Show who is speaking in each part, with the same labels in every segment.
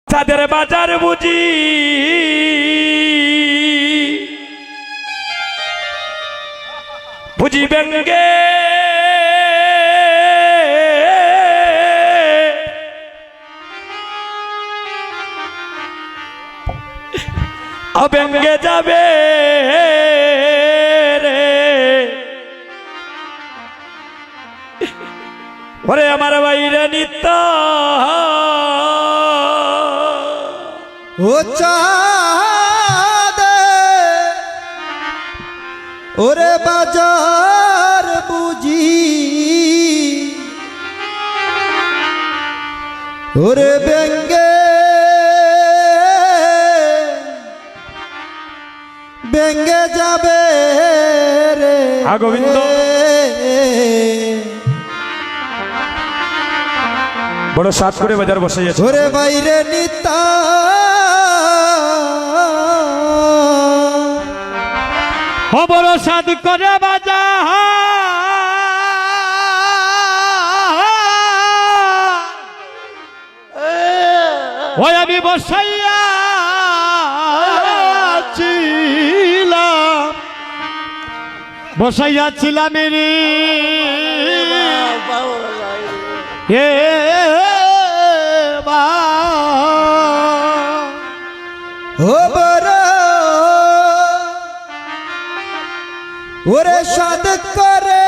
Speaker 1: চাঁদের বাজার বুঝি বুঝি ব্যঙ্গে অব্যঙ্গে যাবে রে ওরে আমার বাইরে নিত্য
Speaker 2: ও চাঁদ ওরে বাজার বুঝি ওরে ব্যঙ্গে ব্যঙ্গে যাবে রে
Speaker 1: গোবিন্দ বড় সাত করে বাজার বসাইয়াছে
Speaker 2: ওরে বাইরে নিতা
Speaker 1: বড় সাত করে বাজার ওই আমি বসাইয়া বসাইয়াছিলাম রে এ বা
Speaker 2: ও বড় ওরে সাদ করে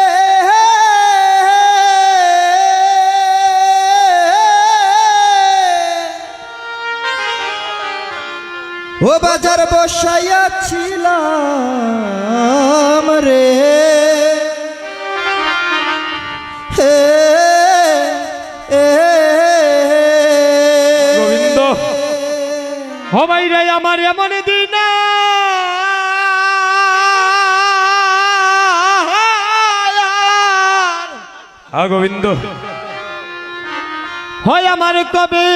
Speaker 2: ও বাজার বসাইয়াছিলাম রে
Speaker 1: গোবিন্দ ও ভাই রে আমার এমন দিন গোবিন্দ হয় আমার কবে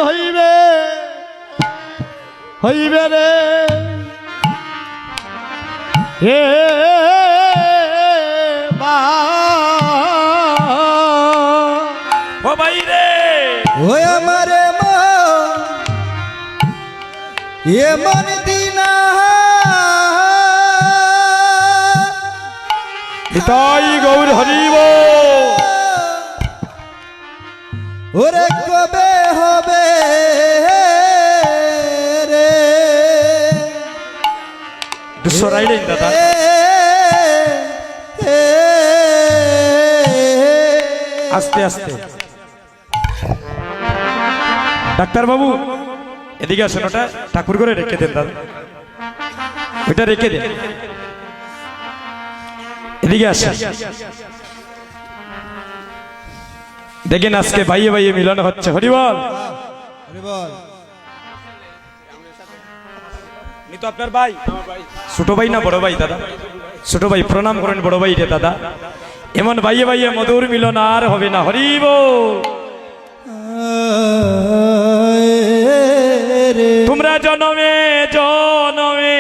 Speaker 1: হইবে হইবে রে হে বা ও ভাই রে
Speaker 2: ও আমার এমন দিন
Speaker 1: তাই গৌর হরিব
Speaker 2: ওরে কবে হবে রে
Speaker 1: দুসরাইলে দাদা আস্তে আস্তে ডাক্তার বাবু এদিকে আসেন ওটা ঠাকুর করে রেখে দেন দাদা ওইটা রেখে দেন এদিকে আসেন দেখেন আজকে ভাইয়ে ভাইয়ে মিলন হচ্ছে হরিবল উনি তো আপনার ভাই ছোট ভাই না বড় ভাই দাদা ছোট ভাই প্রণাম করেন বড় ভাই রে দাদা এমন ভাইয়ে ভাইয়ে মধুর মিলন আর হবে না হরিবল তোমরা জনমে জনমে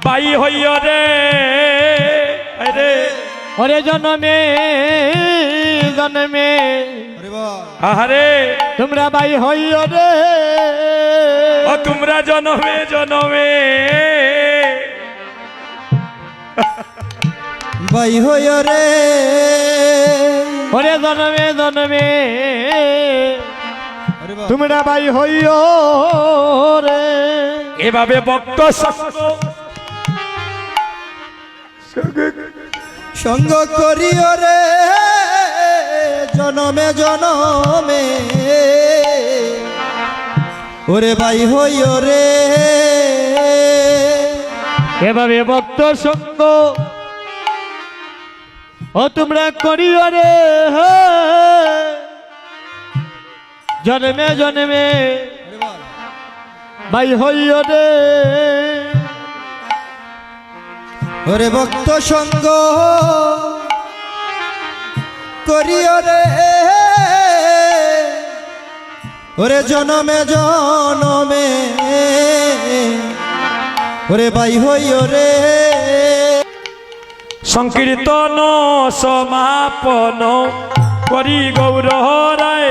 Speaker 1: ভাই হইয় রে ওরে জনমে জনমে আহারে তোমরা ভাই হইয় রে ও তোমরা জনমে জনমে
Speaker 2: ভাই হইয় রে
Speaker 1: ওরে জনমে জনমে তোমরা ভাই হইয় রে এভাবে ভক্ত
Speaker 2: সঙ্গ করিও রে জনমে জনমে ওরে ভাই হইও রে
Speaker 1: এভাবে ভক্ত সঙ্গ ও তোমরা করিও রে জন্মে জন্মে ভাই হইও রে
Speaker 2: ওরে ভক্ত সঙ্গ করিও রে ওরে জনমে জনমে ওরে ভাই হইও রে
Speaker 1: সংকীর্তন সমাপন করি গৌর রায়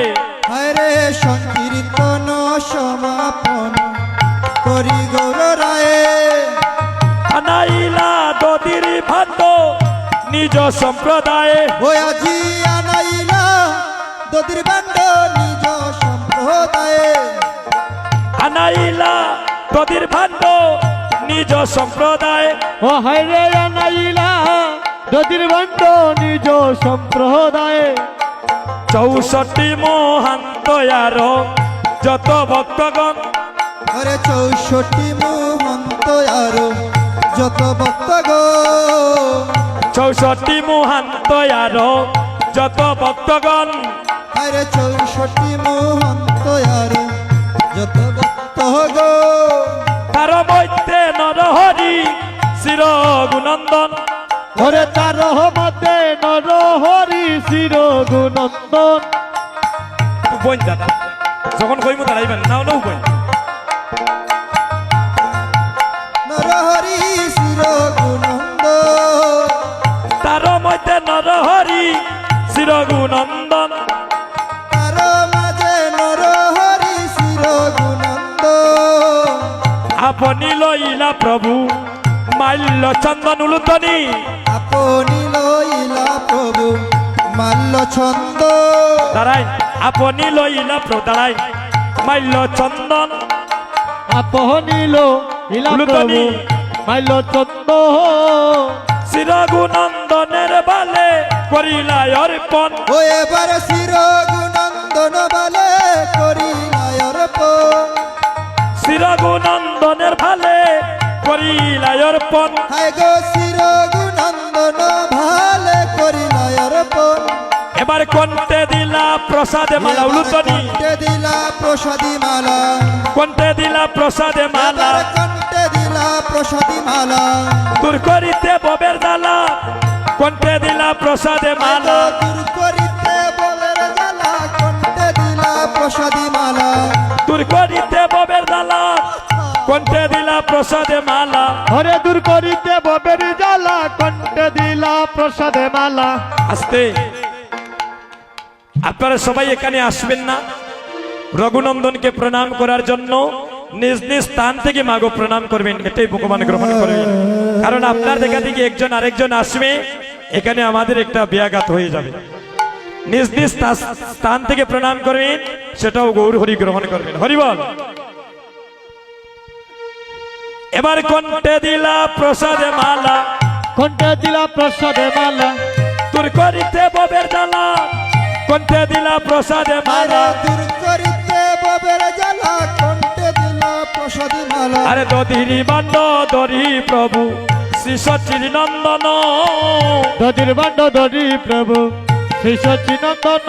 Speaker 1: নিজ সম্প্রদায়ে
Speaker 2: ও আজি আনাইলা দদির বান্ড নিজ সম্প্রদায়ে
Speaker 1: আনাইলা তদির ভাণ্ড নিজ সম্প্রদায়
Speaker 3: ও হাইরে আনাইলা দদির বান্ড নিজ সম্প্রদায়ে
Speaker 1: 64 মহান্তয়ার যত ভক্তগণ
Speaker 2: ওরে 64 মহন্ত আরো যত ভক্তগ
Speaker 1: 64 মহান্তয়ার যত ভক্তগণ
Speaker 2: আরে 64 মহন্ত আরো যত ভক্তগ
Speaker 1: তার মধ্যে নরহরি শির গুনন্দন
Speaker 3: ওরে তার মতে নর হরি শির গুনন্দন
Speaker 1: বোন দাদা যখন কইমু দাঁড়াইবেন নাও নাও বোন
Speaker 2: নরহরি শির গুনন্দ
Speaker 1: তার মধ্যে নরহরি শির গুনন্দন
Speaker 2: তার মাঝে নরহরি শির গুনন্দ
Speaker 1: আপনি লইলা প্রভু মাল্য চন্দন উলুতনি
Speaker 2: আপনি লইলা প্রভু মাল্য ছন্দ
Speaker 1: দাঁড়াই আপনি লইলা প্রভু দাঁড়াই মাল্য চন্দন
Speaker 3: আপনিল ইলা
Speaker 1: উলুতনি
Speaker 3: প্রভু মাইল চন্দ
Speaker 1: শির গুনন্দনের বালে করিলা অর্পণ
Speaker 2: ও এবার শির গুনন্দন বালে করিলায়
Speaker 1: শির গুনন্দনের ভালে করিলা অর্পণ
Speaker 2: হায় গো শির গুনন্দন ভালে করিলায়
Speaker 1: এবার কন্তে দিলা প্রসাদে মালা উলুতনি
Speaker 2: কণ্ঠে দিলা প্রসাদী মালা
Speaker 1: কন্তে দিলা প্রসাদে মালা
Speaker 2: এবার কণ্ঠে দিলা প্রসাদী মালা
Speaker 1: দূর করিতে ববের দালা কন্তে দিলা প্রসাদে মালা
Speaker 2: দূর করিতে বলের জ্বালা কণ্ঠে দিলা প্রসাদী মালা
Speaker 1: দূর করিতে ববের দালা কন্তে দিলা প্রসাদে মালা
Speaker 3: হরে দূর করিতে ববের জ্বালা কণ্ঠে দিলা প্রসাদে মালা
Speaker 1: আস্তে আপনারা সবাই এখানে আসবেন না রঘুনন্দনকে প্রণাম করার জন্য নিজ নিজ স্থান থেকে মাগো প্রণাম করবেন এটাই ভগবান গ্রহণ করবেন কারণ আপনার দেখা থেকে একজন আরেকজন আসবে এখানে আমাদের একটা ব্যাঘাত হয়ে যাবে নিজ নিজ স্থান থেকে প্রণাম করবেন সেটাও গৌর হরি গ্রহণ করবেন হরি বল এবার কণ্ঠে দিলা প্রসাদে মালা
Speaker 3: কণ্ঠে দিলা প্রসাদে মালা
Speaker 1: দূর করিতে ববের জ্বালা কণ্ঠে দিলা প্রসাদে মালা
Speaker 2: দূর করিতে ববের জ্বালা কণ্ঠে দিলা প্রসাদী মালা
Speaker 1: আরে দধিরি বান্ড দরি প্রভু শ্রী সচির নন্দন
Speaker 3: দদির বান্ড দরি প্রভু শ্রী সচিনন্দন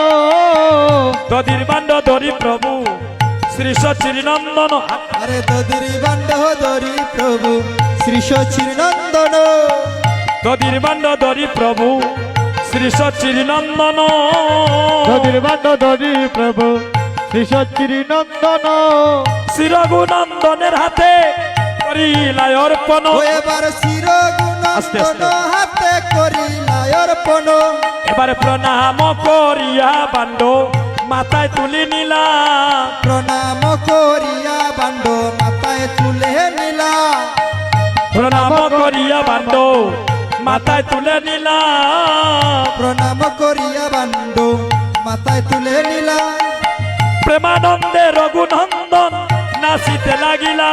Speaker 1: দধির বান্ড দরি প্রভু শ্রী সচির নন্দন
Speaker 2: আরে দদিরি বান্ড ধরি প্রভু শ্রী সচির নন্দন
Speaker 1: দধির বান্ড দরি প্রভু শ্রী সচির নন্দন
Speaker 3: দদির বান্ড দরি প্রভু শ্রী সচিনন্দন
Speaker 1: শিরগুনন্দনের হাতে করিলাই অর্পণ
Speaker 2: ও এবার শির
Speaker 1: আস্তে
Speaker 2: গুনন্দন
Speaker 1: আস্তে।
Speaker 2: হাতে করিলায় অর্পণ
Speaker 1: এবারে প্রণাম করিয়া বান্ড মাথায় তুলি নিলা
Speaker 2: প্রণাম করিয়া বান্ড মাথায় তুলে নিলা
Speaker 1: প্রণাম করিয়া বান্ড মাথায় তুলে নিলা
Speaker 2: প্রণাম করিয়া বান্ড মাথায় তুলে নিলা
Speaker 1: প্রেমানন্দে রঘুনন্দন নাচিতে লাগিলা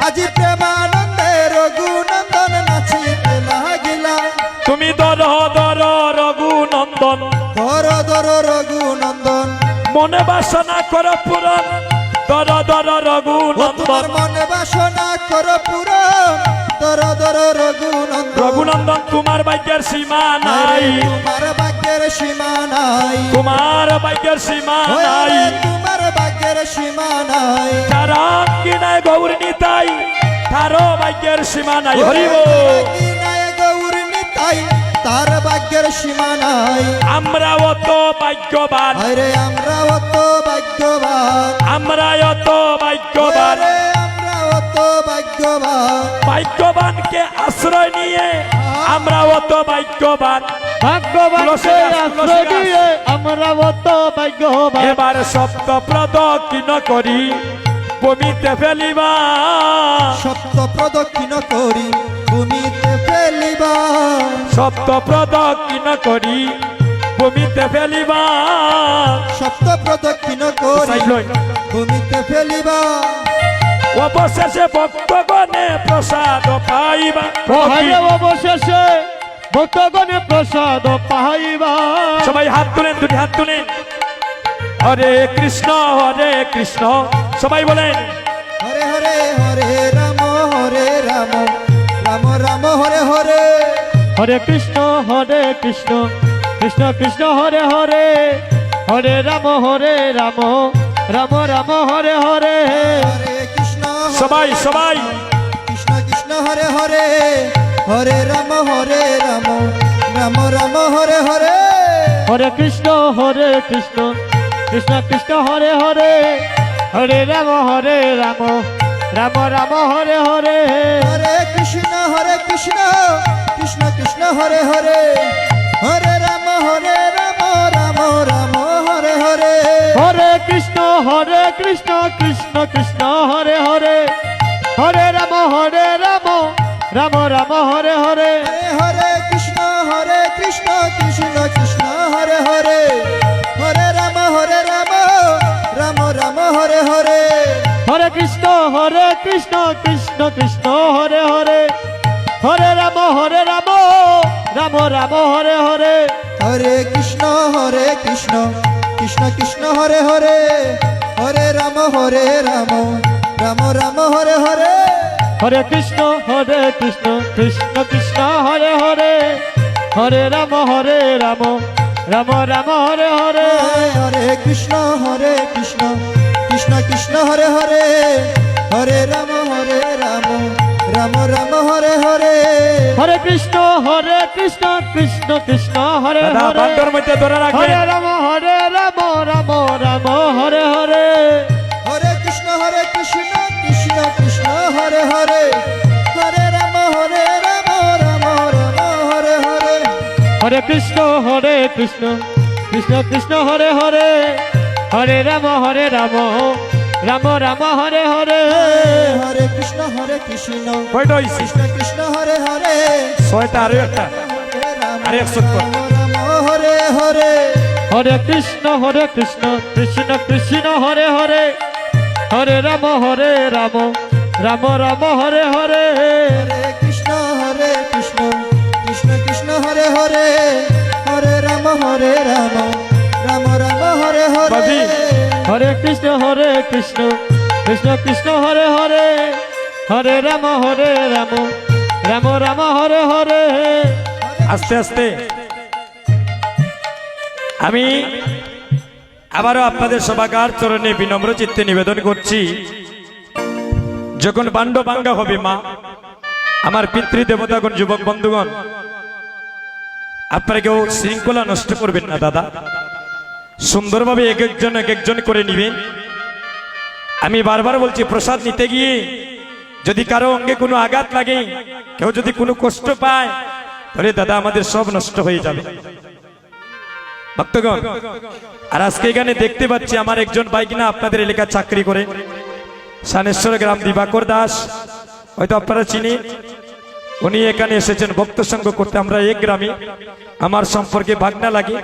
Speaker 2: আজি প্রেমানন্দে রঘুনন্দন নাচিতে লাগিলা
Speaker 1: তুমি দর দর রঘুনন্দন
Speaker 2: ধর ধর রঘুনন্দন
Speaker 1: মনে বাসনা কর পূরণ দর দর
Speaker 2: ও
Speaker 1: রঘুনন্দন
Speaker 2: তোমার মনে বাসনা কর পুরো ধর ধর রঘুনন্দন
Speaker 1: রঘুনন্দন তোমার ভাগ্যের সীমা নাই
Speaker 2: তোমার ভাগ্যের সীমা নাই
Speaker 1: তোমার ভাগ্যের সীমা
Speaker 2: ওই
Speaker 1: নাই
Speaker 2: আরে তোমার ভাগ্যের সীমা নাই
Speaker 1: যারা কিনায় গৌর নিতাই তারও ভাগ্যের সীমা নাই
Speaker 2: ওরে
Speaker 1: হরিব
Speaker 2: কি নাই গৌর নিতাই তার ভাগ্যের সীমা নাই
Speaker 1: আমরা অত ভাগ্যবান
Speaker 2: আরে আমরা অত ভাগ্যবান
Speaker 1: আমরা অত ভাগ্যবান
Speaker 2: ওরে আমরা অত ভাগ্যবান
Speaker 1: ভাগ্যবানকে আশ্রয় নিয়ে আমরা অত ভাগ্যবান
Speaker 3: ভাগ্যবান
Speaker 1: তুলসী গাছ, তুলসী
Speaker 3: আশ্রয়
Speaker 1: গাছ।
Speaker 3: দিয়ে আমরা অত ভাগ্যবান
Speaker 1: এবার সপ্ত প্রদক্ষিণ করি ভূমিতে ফেলিবা
Speaker 2: সপ্ত প্রদক্ষিণ করি ভূমিতে ফেলিবা
Speaker 1: সপ্ত প্রদক্ষিণ করি ভূমিতে ফেলিবা
Speaker 2: সপ্ত প্রদক্ষিণ করি
Speaker 1: সাইড
Speaker 2: ভূমিতে ফেলিবা
Speaker 1: অবশেষে ভক্তগণে প্রসাদ পাইবা
Speaker 3: ওহারে অবশেষে ভক্তগণে প্রসাদ পাইবা
Speaker 1: সবাই হাত তুলেন, দুটি হাত তুলেন। হরে কৃষ্ণ সবাই বলেন
Speaker 2: হরে হরে হরে রাম রাম রাম হরে হরে
Speaker 3: হরে কৃষ্ণ কৃষ্ণ কৃষ্ণ হরে হরে হরে রাম রাম রাম হরে হরে
Speaker 2: হরে কৃষ্ণ
Speaker 1: সবাই
Speaker 2: কৃষ্ণ কৃষ্ণ হরে হরে হরে রাম রাম রাম হরে হরে
Speaker 3: হরে কৃষ্ণ কৃষ্ণ কৃষ্ণ হরে হরে হরে রাম রাম রাম হরে হরে
Speaker 2: হরে কৃষ্ণ কৃষ্ণ কৃষ্ণ হরে হরে হরে রাম রাম রাম হরে হরে
Speaker 3: হরে কৃষ্ণ কৃষ্ণ কৃষ্ণ হরে হরে হরে রাম রাম রাম হরে হরে
Speaker 2: হরে কৃষ্ণ কৃষ্ণ কৃষ্ণ হরে হরে হরে রাম রাম রাম হরে হরে
Speaker 3: হরে কৃষ্ণ কৃষ্ণ কৃষ্ণ হরে হরে হরে রাম রাম রাম হরে হরে
Speaker 2: হরে কৃষ্ণ কৃষ্ণ কৃষ্ণ হরে হরে হরে রাম রাম রাম হরে হরে
Speaker 3: হরে কৃষ্ণ কৃষ্ণ কৃষ্ণ হরে হরে হরে রাম রাম রাম হরে হরে
Speaker 2: হরে কৃষ্ণ কৃষ্ণ কৃষ্ণ হরে হরে হরে রাম রাম রাম হরে হরে
Speaker 3: হরে কৃষ্ণ কৃষ্ণ হরে
Speaker 1: দাদা
Speaker 3: হরে
Speaker 1: বান্ডর মধ্যে ধরে
Speaker 3: হরে
Speaker 1: রাখবেন
Speaker 3: রাম রাম রাম হরে হরে
Speaker 2: হরে কৃষ্ণ কৃষ্ণ হরে হরে হরে রাম রাম হরে হরে
Speaker 3: হরে কৃষ্ণ কৃষ্ণ হরে হরে হরে রাম রাম রাম হরে হরে
Speaker 2: হরে কৃষ্ণ কৃষ্ণ
Speaker 1: কয়টা হইছে
Speaker 2: কৃষ্ণ হরে হরে
Speaker 1: ছয়টা আরো একটা আরে 170
Speaker 2: রাম হরে হরে
Speaker 3: হরে কৃষ্ণ কৃষ্ণ হরে হরে হরে রাম রাম রাম হরে হরে
Speaker 2: হরে কৃষ্ণ কৃষ্ণ হরে হরে হরে রাম রাম রাম হরে হরে
Speaker 1: বাজি।
Speaker 3: হরে কৃষ্ণ কৃষ্ণ হরে হরে হরে রাম রাম রাম হরে হরে
Speaker 1: আস্তে আস্তে আমি আবারও আপনাদের সবাকার চরণে বিনম্র চিত্তে নিবেদন করছি, যখন বান্ড ভাঙ্গা হবে মা, আমার পিতৃ দেবতাগণ, যুবক বন্ধুগণ, আপনারা কেউ শৃঙ্খলা নষ্ট করবেন না দাদা, সুন্দরভাবে এক একজন করে নিবেন। আমি বারবার বলছি, প্রসাদ নিতে গিয়ে যদি কারো অঙ্গে কোনো আঘাত লাগে, কেউ যদি কোনো কষ্ট পায়, তাহলে দাদা আমাদের সব নষ্ট হয়ে যাবে ভক্তগণ। আর আজকে এখানে দেখতে পাচ্ছি আমার একজন ভাই কিনা আপনাদের এলাকায় চাকরি করে, সানেশ্বর গ্রাম দিবাকর দাস, হয়তো আপনারা চিনি। উনি এখানে এসেছেন ভক্ত সঙ্গ করতে। আমরা এক গ্রামে, আমার সম্পর্কে ভাগনা লাগে,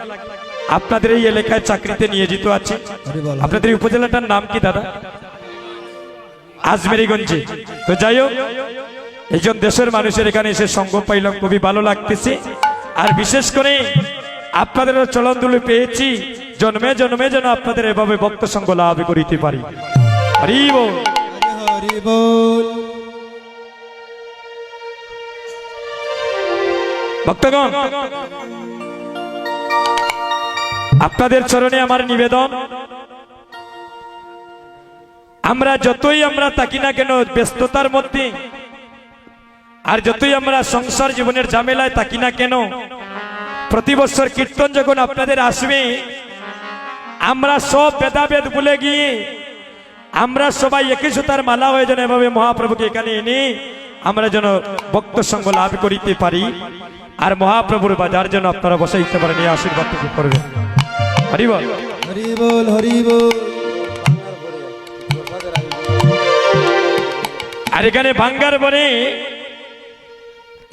Speaker 1: আপনাদের এই এলাকায় চাকরিতে নিয়োজিত আছে। আপনাদের এই উপজেলাটার নাম কি দাদা? আজমেরিগঞ্জে। তো যাই হোক, এইজন দেশের মানুষের এখানে এসে সঙ্গ পাইলাম, খুবই ভালো লাগতেছে। আর বিশেষ করে আপনাদের চলনদুলি পেয়েছি, জন্মে জন্মে যেন আপনাদের এভাবে ভক্ত সঙ্গ লাভ করিতে পারি। হরি বল।
Speaker 2: হরি বল।
Speaker 1: ভক্তগণ, আপনাদের চরণে আমার নিবেদন, আমরা যতই আমরা থাকি না কেন ব্যস্ততার মধ্যে, আর যতই আমরা সংসার জীবনের ঝামেলায় থাকি না কেন, প্রতি বছর কীর্তন যখন আপনাদের আসবে, আমরা সব ভেদাভেদ ভুলে গিয়ে আমরা সবাই একই সুতার মালা হয়ে যেন এভাবে মহাপ্রভুকে এখানে এনে আমরা যেন ভক্ত সঙ্গ লাভ করিতে পারি। আর মহাপ্রভুর বাজার যেন আপনারা বসাইতে পারেন, এই আশীর্বাদ টুকু করবেন। হরি বল।
Speaker 2: হরি বল। হরি বল।
Speaker 1: আর এখানে ভাঙ্গার বনে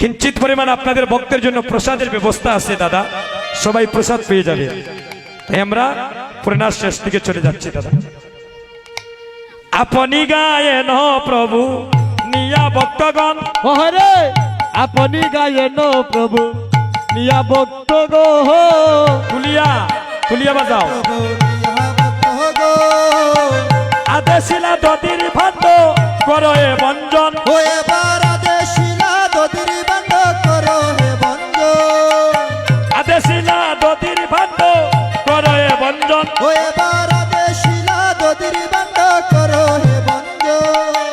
Speaker 1: কিঞ্চিত পরিমাণ আপনাদের ভক্তের জন্য প্রসাদের ব্যবস্থা আছে দাদা, সবাই প্রসাদ পেয়ে যাবে। তাই আমরা পুরনার শেষ দিকে চলে যাচ্ছি দাদা। আপনি গায়েন প্রভু নিয়া ভক্তগণ,
Speaker 3: হরে আপনি গায়েন প্রভু নিয়া ভক্ত গো,
Speaker 1: তুলিয়া তুলিয়া বাজাও।
Speaker 2: প্রভু নিয়া ভক্ত গো,
Speaker 1: আদেশিলা দদির ভাণ্ড করো এ বঞ্জন,
Speaker 2: ও এবার আদেশিলা দদির বান্ড করো হে বঞ্জ,
Speaker 1: আদেশিলা দদির ভাণ্ড করো এ বঞ্জন।
Speaker 2: ও এবার আদেশিলা দদির বান্ড করো হে বঞ্জ।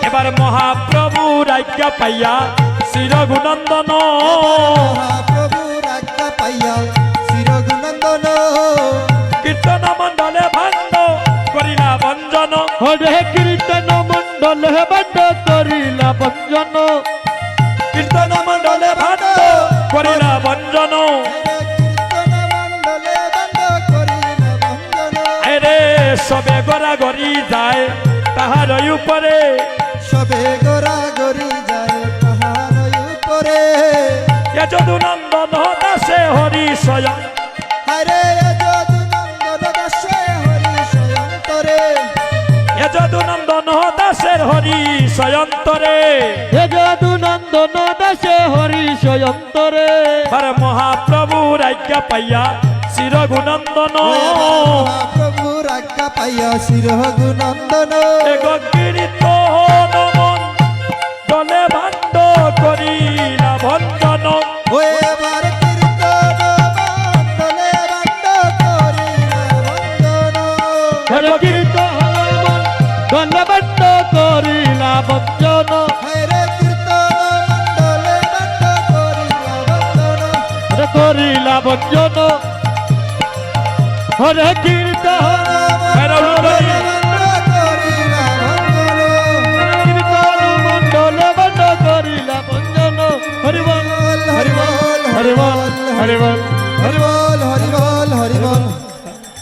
Speaker 1: এবার মহাপ্রভুর আজ্ঞা পাইয়া শিরগুনন্দন,
Speaker 2: মহাপ্রভুর আজ্ঞা পাইয়া চিরগুনন্দন,
Speaker 1: কীর্তন মণ্ডলে ভাণ্ড করিলা বঞ্জন,
Speaker 3: হরে কীর্তন মণ্ডল হে বন্ধ করিলা বঞ্জন,
Speaker 1: কীর্তন মণ্ডলে ভাণ্ড করিলা বঞ্জন।
Speaker 2: কীর্তন মণ্ডলে বান্ড করিলা বঞ্জন।
Speaker 1: আরে সবে গড়া গড়ি যায় তাহার উপরে,
Speaker 2: সবে গোরা গরি যায় পাহাড় উপরে,
Speaker 1: এ যদুনন্দন দাসে হরি স্বয়ং,
Speaker 2: হায়রে যদুনন্দন দাসে হরি স্বয়ন্তরে,
Speaker 1: এ যদুনন্দন দাসের হরি স্বয়ন্তরে।
Speaker 3: হে যদু নন্দন দাসে হরি স্বয়ন্তরে,
Speaker 1: আর মহাপ্রভুর আজ্ঞা পাইয়া শিরগুনন্দন,
Speaker 2: মহাপ্রভুর আজ্ঞা পাইয়া শিরগুনন্দন,
Speaker 1: কীর্তন মণ্ডলে ভাণ্ড করিলা ভঞ্জন,
Speaker 2: ও এবার কীর্তন মণ্ডলে বান্ড করিলা বন্দন,
Speaker 3: হরে কীর্তন মণ্ডল বন্ধ করিলা বঞ্জন,
Speaker 2: হায়রে কীর্তন মণ্ডলে বান্ড করিলা বন্দন,
Speaker 3: হরে করিলা বঞ্জন, হরে কীর্তন কীর্তন মণ্ডল বন্ধ করিলা বঞ্জন, হরি বল হরি বল হরি বল হরি বল।
Speaker 2: হরি বল হরি বল হরি বল।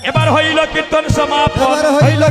Speaker 1: এবার হইল কীর্তন সমাপন।
Speaker 2: এবার হইল